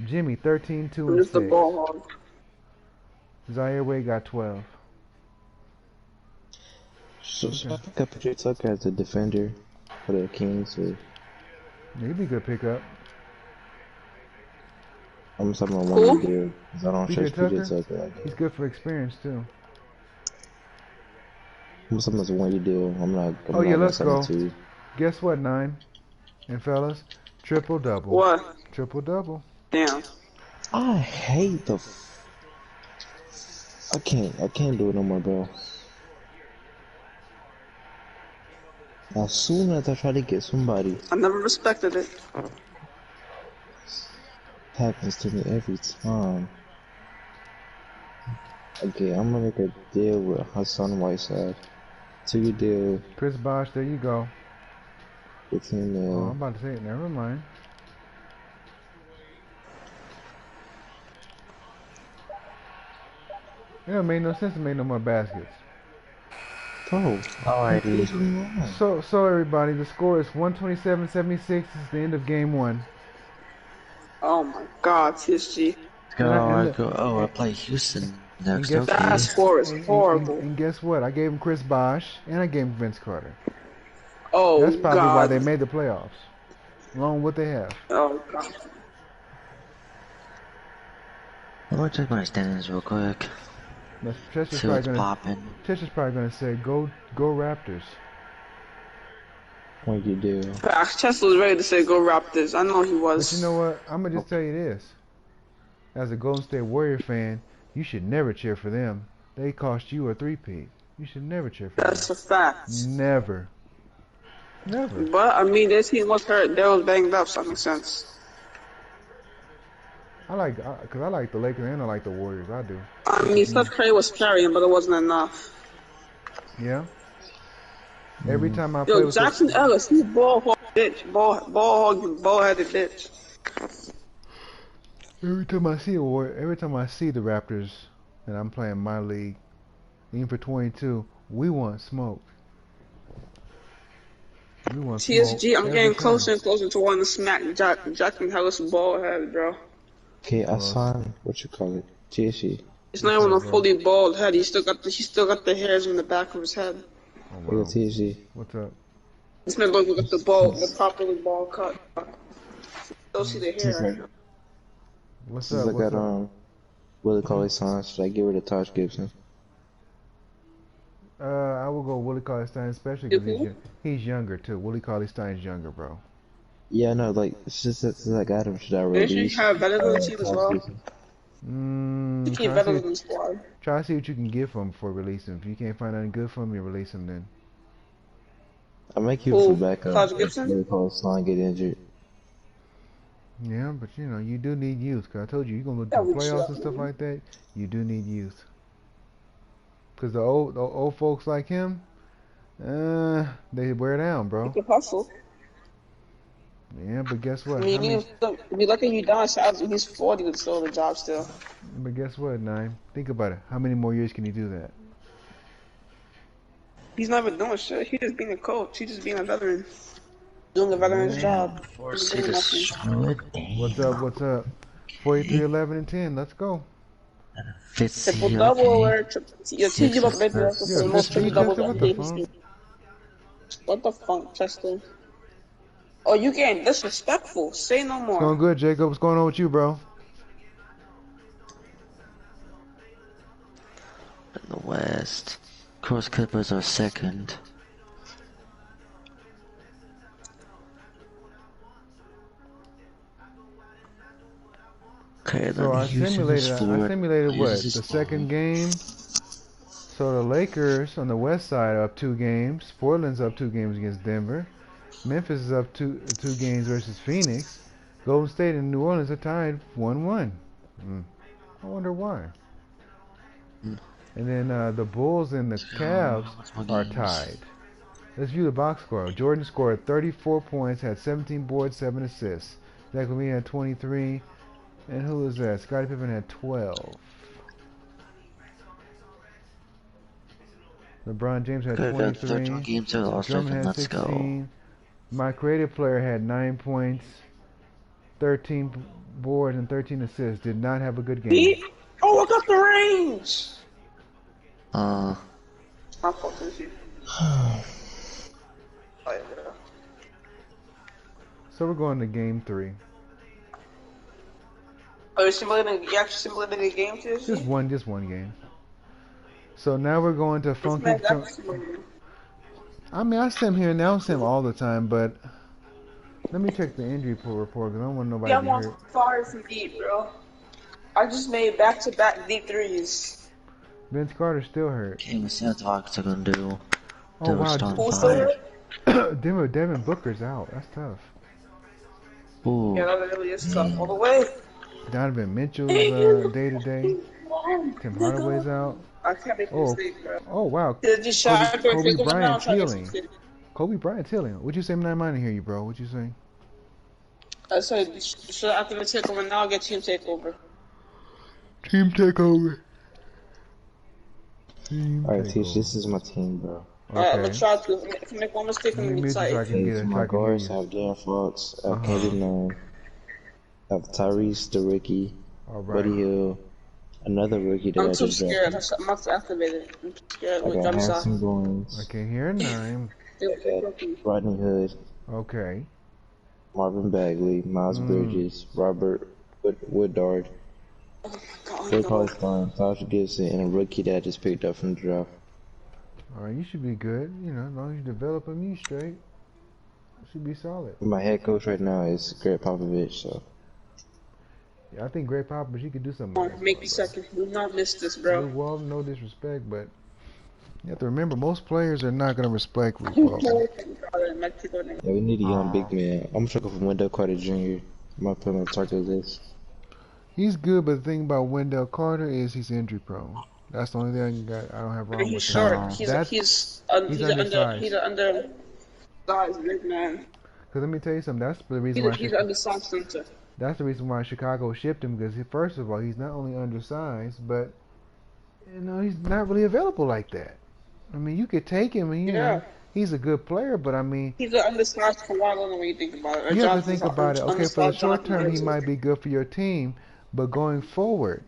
Jimmy 13, 2 I'm and just a 6. ball hog. Zaire Wade got 12. So I think I put Tucker as a defender for the Kings. Or Yeah, he'd be a good pickup. I'm talking about one you do because I don't PJ trust PJ Tucker, Tucker like he's that. good for experience too. I'm talking about one you do. I'm not Oh yeah, gonna let's send it go. to you. Guess what, 9 and fellas? Triple double. What? Triple double. Damn. I hate the. I can't do it no more, bro. As soon as I try to get somebody, I never respected it. it happens to me every time. Okay, I'm gonna make a deal with Hassan Whiteside. 2 deal, Chris Bosh, there you go. 15 Oh, I'm mil. about to say it. Never mind. It don't make no sense to make no more baskets. Bro, Alrighty. So everybody, the score is 127-76. It's the end of game 1. Oh my God, TSG. I play Houston next. guess That Okay. score is horrible. and guess what? I gave him Chris Bosh and I gave him Vince Carter. Oh That's probably why they God. made the playoffs, along with what they have. Oh God. I'm gonna check my standings real quick. Chester's See what's popping. probably gonna say, "Go Raptors." what you do? Chester was ready to say go Raptors. I know he was. But you know what? I'm gonna just tell you this: as a Golden State Warrior fan, you should never cheer for them. They cost you a three-peat. You should never cheer for That's them. a fact. Never. Never. But I mean, their team was hurt. They was banged up, so that makes sense. I like the Lakers and I like the Warriors. I do. I mean, Steph Curry was carrying, but it wasn't enough. Yeah. Every time I play Yo, with Jackson Ellis, he's ball hog bitch, ball headed bitch. every time I see the Raptors, and I'm playing my league, even for 22, we want smoke. We want TSG, smoke I'm every getting time. closer and closer to wanting to smack Jackson Ellis ball head, bro. Okay, I signed, what you call it? TSC. It's not even a fully bald head. He still got the hairs in the back of his head. Oh, Hey, wow. TSC. What's up? This man looks like the properly ball cut. Still see the hair. What's Since up? I got Willie Cauley signed, should I get rid of Taj Gibson? I will go Willie Cauley-Stein, especially because he's younger too. Willie Cauley-Stein's younger, bro. Yeah, no, like it's just since I got him, should I Didn't you release have better than the team as Taj well? Gibson? You keep better than the squad. Try to see what you can get from him before releasing him. If you can't find anything good from him, you release him then. I make you for backup Taj if Gibson? Willie Cauley-Stein get injured. Yeah, but you do need youth. Cause I told you, you're gonna look Yeah, to the we playoffs should. and stuff like that. You do need youth. Cause the old folks like him, they wear down, bro. You can hustle. Yeah, but guess what? I mean, if you're lucky you die, he's 40 with still the job still. But guess what, Nine? Think about it. How many more years can he do that? He's not even doing shit. He's just being a coach. He's just being a veteran. Doing a veteran's job. Force it to Charlotte. What's up? 43, 11, and 10. Let's go. Triple double alert. Your team give up right there. That's the most triple doubles Chester, I what the hate. fuck? What the fuck, Chester? Oh, you getting disrespectful. Say no It's more. going good, Jacob. What's going on with you, bro? In the West. Course Clippers are second. Okay, So I simulated what? This is The second game. So the Lakers on the west side are up 2 games. Portland's up 2 games against Denver. Memphis is up two games versus Phoenix. Golden State and New Orleans are tied 1-1. I wonder why. And then the Bulls and the Cavs are tied. Let's view the box score. Jordan scored 34 points, had 17 boards, 7 assists. Zach LaVine had 23. And who was that? Scottie Pippen had 12. LeBron James had Could have 13 23. games in last Drummond second. had Let's go. 16. My creative player had 9 points, 13 boards, and 13 assists. Did not have a good game. Oh, I got the range! Uh. My fault, oh, yeah. So we're going to game 3. Oh, you actually simulating a game too? Just one game. So now we're going to Funky. I mean, I sim here and now sim all the time, but let me check the injury report because I don't want nobody to get hurt. I'm far from deep, bro. I just made back-to-back deep threes. Vince Carter's still hurt. Okay, what's that talk to gonna do? Oh wow, Who's still hurt? Devin Booker's out. That's tough. Ooh. Yeah, that really is tough all the way. Donovan Mitchell's day to day. Tim Hardaway's out. I can't make a mistake, bro. Oh wow. Kobe Bryant's healing. Kobe Bryant's healing. What'd you say? I'm not minding hear you, bro. What'd you say? I said, should after the takeover now get team takeover. Team takeover. Alright, Teach, this is my team, bro. Okay. I'm gonna try to. If I make one mistake, I'm gonna be tight. My guards have Darren Fox, Kevin Nunn, I have Tyrese, the rookie, Buddy Hill, another rookie that I'm too scared. I'm about to activate it. I'm too scared. I got Harrison Barnes. I can hear a name. Rodney Hood. Okay. Marvin Bagley, Miles Bridges, Robert Woodard, Blake Hartstein, Tasha Gibson, and a rookie that I just picked up from the draft. Alright, you should be good. You know, as long as you develop them, you straight. You should be solid. My head coach right now is Greg Popovich, so. Yeah, I think Greg Popovich, he could do something. Make me second. Do not miss this, bro. Luke Walton, no disrespect, but you have to remember, most players are not going to respect Luke Walton. Yeah, we need a young big man. I'm trying to go for Wendell Carter Jr. I'm going to put him on the target list. He's good, but the thing about Wendell Carter is he's injury prone. That's the only thing I don't have wrong with him. He's short. He's undersized big man. Because let me tell you something. That's the reason why he's undersized center. That's the reason why Chicago shipped him, because first of all, he's not only undersized, but you know he's not really available like that. I mean, you could take him, and you know he's a good player, but I mean he's an undersized Kawhi Leonard when you think about it. You have to think about it. Okay, for the short term, he might be good for your team, but going forward,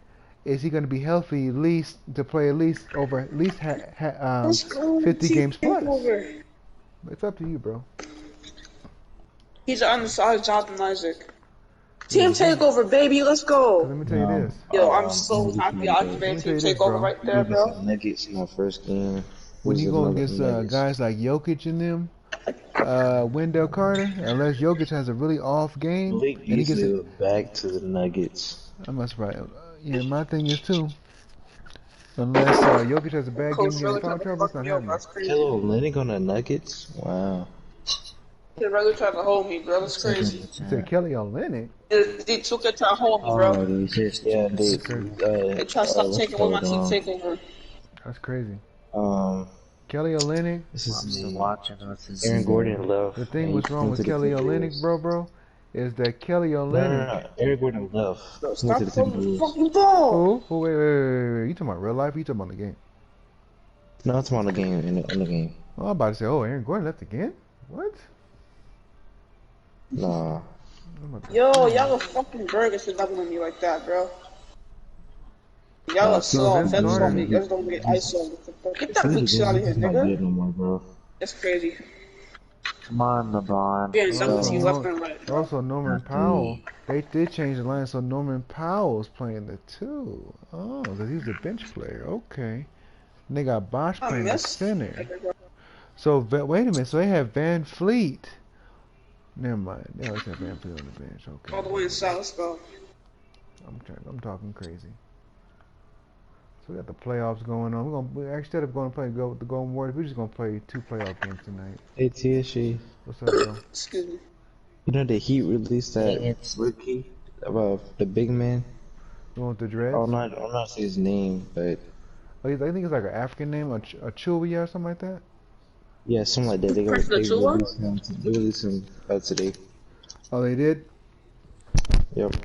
is he going to be healthy at least to play at least over at least 50 games plus? It's up to you, bro. He's an undersized Jonathan Isaac. Team takeover, baby, let's go. Let me tell you this. Yo, I'm so happy I activated team takeover right there, bro. Nuggets in my first game. When you go against guys like Jokic and them, Wendell Carter, unless Jokic has a really off game, and he gets it back to the Nuggets. I must right. Yeah, my thing is too. Unless Jokic has a bad game against foul trouble, it's not happening. Kelly Olynyk on the Nuggets? Wow. He really tried to hold me, bro. That's crazy. You said Kelly Olynyk? They took it, tried to hold me, bro. Yeah, they tried to stop taking one of my team takeover. That's crazy. Kelly Olynyk. This is watching. Aaron Gordon left. The thing what's wrong with Kelly Olynyk, bro, is that Kelly Olynyk. No. Aaron Gordon left. Stop holding the fucking ball. Who? Wait. You talking about real life? Or you talking about the game? No, I'm talking about the game. In the game. Oh, I'm about to say, Aaron Gordon left again? What? Nah. Yo, y'all are fucking burgers for doubling me like that, bro. Y'all are slow. That's on me. That's gonna get ice on me. Get that weak shit out of here, nigga. No more, bro. That's crazy. Come on, LeBron. Yeah, left and right. Also, Norman Powell. They did change the line, so Norman Powell's playing the 2. Oh, because he's a bench player. Okay. And they got Bosch playing the center. So, wait a minute. So they have Van Fleet. Never mind. They always have Van Fleet on the bench. Okay. All the way inside. Let's go. I'm talking crazy. So we got the playoffs going on. Instead of going to play the Golden Warriors, we're just gonna play 2 playoff games tonight. Hey TSG. What's up, bro? Excuse me. You know the Heat released that rookie about the big man. You want the dreads? I'm not say his name, but I think it's like an African name, Achua or something like that. Yeah, something like that. They released him today. Oh, they did? Yep.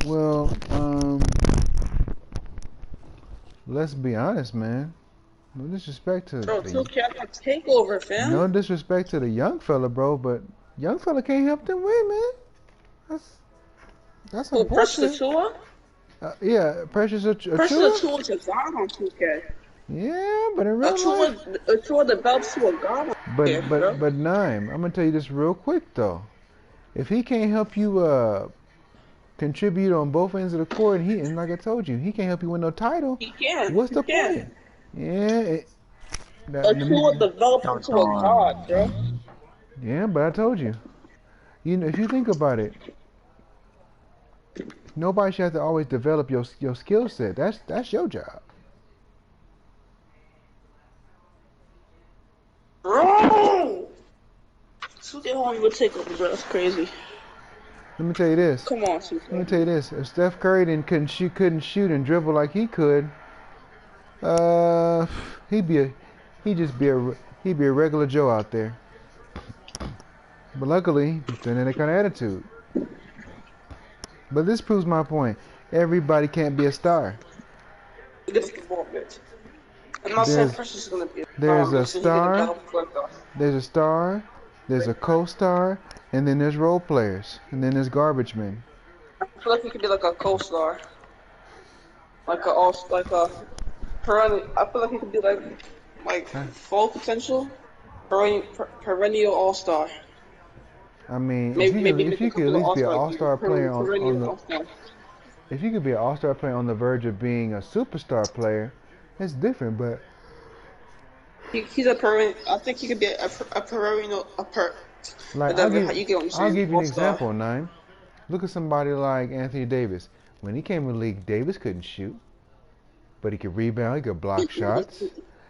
Well, let's be honest, man. No disrespect to Bro, the 2K, I got takeover, fam. no disrespect to the young fella, bro, but young fella can't help them win, man. That's Who, Precious unfortunate. Achua? Yeah, Precious Precious Achua. Achua is a god on 2K. Yeah, but in real life, Achua develops to a god on 2K, bro. but Nime, I'm gonna tell you this real quick though. If he can't help you contribute on both ends of the court, and like I told you, he can't help you win no title. He can. What's He the point? can. Yeah, Achua developed Dun, into a god, bro. dun. yeah, but I told you. You know, if you think about it, nobody should have to always develop your skill set. That's your job. Bro! 2K home will take over, bro. That's crazy. Let me tell you this. Come on, Let me 2K. tell you this. If Steph Curry couldn't shoot and dribble like he could, uh, he'd be a he'd be a regular Joe out there. But luckily, he's still in that kind of attitude. But this proves my point. Everybody can't be a star. Get the ball, bitch. I'm not saying Precious is gonna be a star. There's a So he can star. develop quick, though. There's a star. There's a co-star, and then there's role players, and then there's garbage men. I feel like he could be like a co-star. Like a perennial. I feel like he could be like full potential, perennial all-star. I mean, Maybe if you could at least be an all-star player on the, all-star. if you could be an all-star player on the verge of being a superstar player, it's different. But He's a perennial. I think he could be a perennial. like, Whatever. You get what I'm saying? I'll give you an All-star. example, Nine. Look at somebody like Anthony Davis. When he came in the league, Davis couldn't shoot, but he could rebound, he could block shots,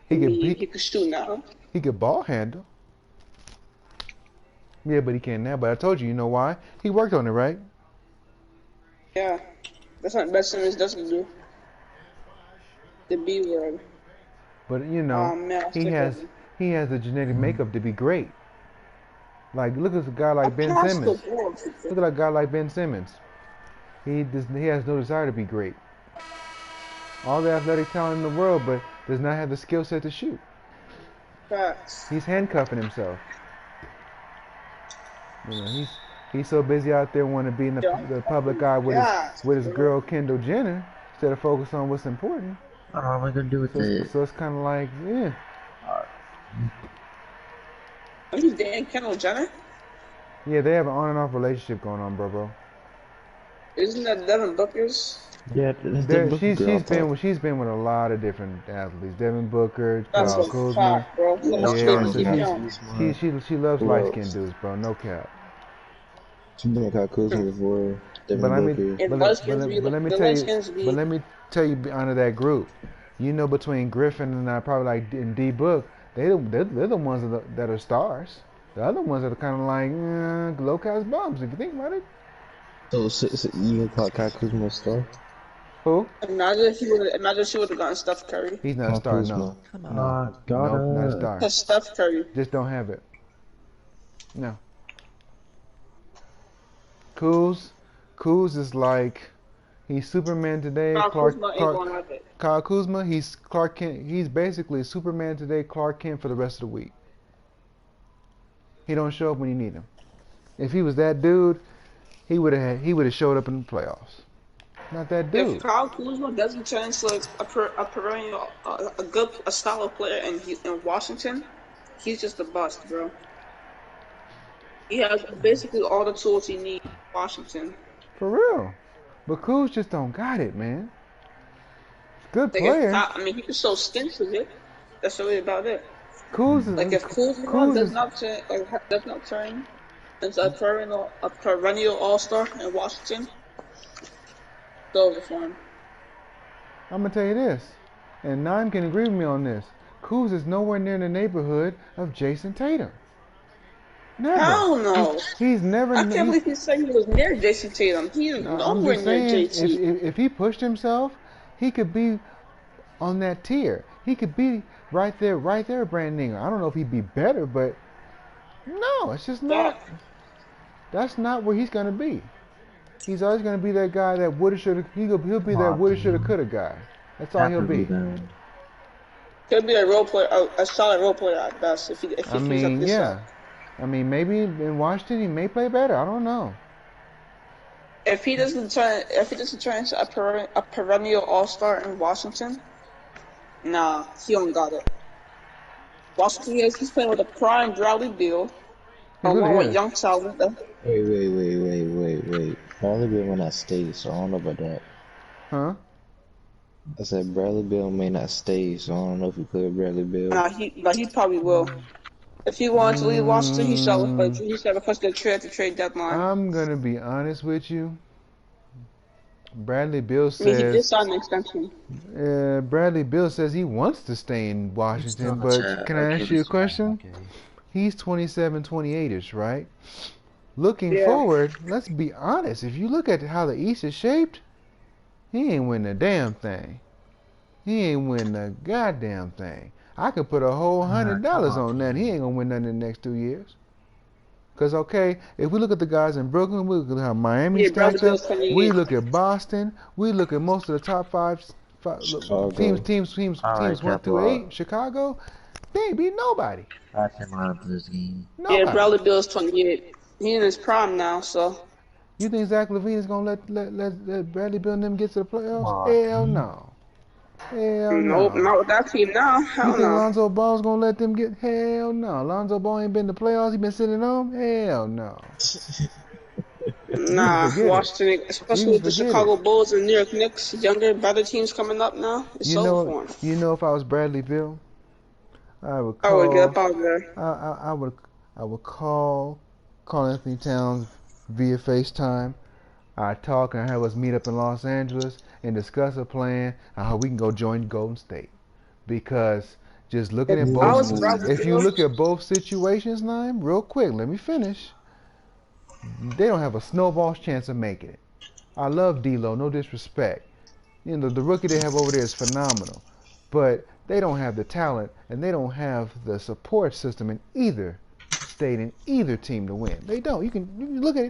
He could shoot now. he could ball handle. Yeah, but he can't now. But I told you, you know why? He worked on it, right? Yeah, that's what Ben Simmons doesn't do. The B word. But you know, Man, he has the genetic makeup to be great. Like look at a guy like Ben Simmons. Look at a guy like Ben Simmons. He has no desire to be great. All the athletic talent in the world, but does not have the skill set to shoot. Facts. He's handcuffing himself. You know, he's so busy out there wanting to be in the public eye with his girl Kendall Jenner instead of focus on what's important. What am I gonna do with it? So it's kind of like, yeah. Are you dating Kendall Jenner? Yeah, they have an on and off relationship going on, bro. Isn't that Devin Booker's? Yeah, she's been with a lot of different athletes. Devin Booker, That's Kyle a Kuzma. fact, bro. Yeah, so she loves light skinned dudes, bro. No cap. She's been with Kyle Kuzma before. Devin But let me tell you, under that group, you know, between Griffin and I, probably like in D Book, they're the ones that are stars. The other ones that are kind of like low class bums. If you think about it. So you would call Kyle Kuzma a star? Who? Imagine she would have gotten Steph Curry. He's not a star, no. Come on, No, not a star. Because Steph Curry. Just don't have it. No. Kuz is like, he's Superman today. Kyle Kuzma, he's Clark Kent. He's basically Superman today, Clark Kent for the rest of the week. He don't show up when you need him. If he was that dude, he would have showed up in the playoffs. Not that dude. If Kyle Kuzma doesn't turn into a perennial, a solid player in Washington, he's just a bust, bro. He has basically all the tools he needs in Washington. For real. But Kuz just don't got it, man. Good player. I mean, he can show stints of it. That's really about it. Kuz is like if Kuzma does not turn into a perennial all-star in Washington, it's over for him. I'm gonna tell you this, and Nine can agree with me on this. Kuz is nowhere near the neighborhood of Jason Tatum. Never. Hell no. He's never. I can't believe you say he was near Jason Tatum. He's nowhere near JT. If he pushed himself, he could be on that tier. He could be right there, Brandon. I don't know if he'd be better, but no, it's just not. That's not where he's gonna be. He's always gonna be that guy that woulda, shoulda. He'll be that woulda, shoulda, coulda guy. That's all he'll be. He'll be a role player, a solid role player at best if I he keeps up mean, this yeah. up. I mean, maybe in Washington he may play better. I don't know. If he doesn't turn into a perennial All-Star in Washington, nah, he don't got it. Washington he's playing with a prime Bradley Beal, He really along with is. young talent. Wait. Bradley Bill may not stay, so I don't know about that. Huh? I said Bradley Bill may not stay, so I don't know if we play with Bradley Bill. He probably will. If he wanted to leave Washington, he should have requested a trade at the trade deadline. I'm gonna be honest with you. Bradley Bill I mean, he did says sign an extension. Bradley Bill says he wants to stay in He's still Washington, in the but chat. can I Okay, ask you a Mr. Man. question? Okay. He's 27, 28ish, right? Looking Yeah. forward, let's be honest. If you look at how the East is shaped, he ain't winning a damn thing. He ain't winning a goddamn thing. I could put a whole Come $100 on, on that. He man. ain't gonna win nothing in the next 2 years. Because, okay, if we look at the guys in Brooklyn, we look at how Miami Yeah, Bradley stacks up. Beal's We 28. look at Boston. We look at most of the top five teams, Chicago. teams Alright, 1 through Capo. 8. Chicago, they ain't beat nobody. I can line up for this game. Yeah, Nobody. Bradley Beal's 28. He in his prime now, so You think Zach LaVine is gonna let Bradley Beal and them get to the Come playoffs? on, Hell man. no. Hell nope, no. not with that team now. You Hell think no. Lonzo Ball's gonna let them get? Hell no. Lonzo Ball ain't been to playoffs. He been sitting home. Hell no. You can Nah, forget it. Washington, You especially can with the forget it. Chicago Bulls and New York Knicks, younger, better teams coming up now. It's You over know. for him. You know, if I was Bradley Bill, I would I would get call. up out of there. I would. I would call Anthony Towns via FaceTime. I talk and have us meet up in Los Angeles and discuss a plan on how we can go join Golden State. Because just looking If at I both, was Ooh. Bradley if you Beal, look at both situations, Nine, real quick, let me finish. They don't have a snowball's chance of making it. I love D'Lo, no disrespect. You know, the rookie they have over there is phenomenal, but they don't have the talent and they don't have the support system in either state in either team to win. They don't. You can look at it.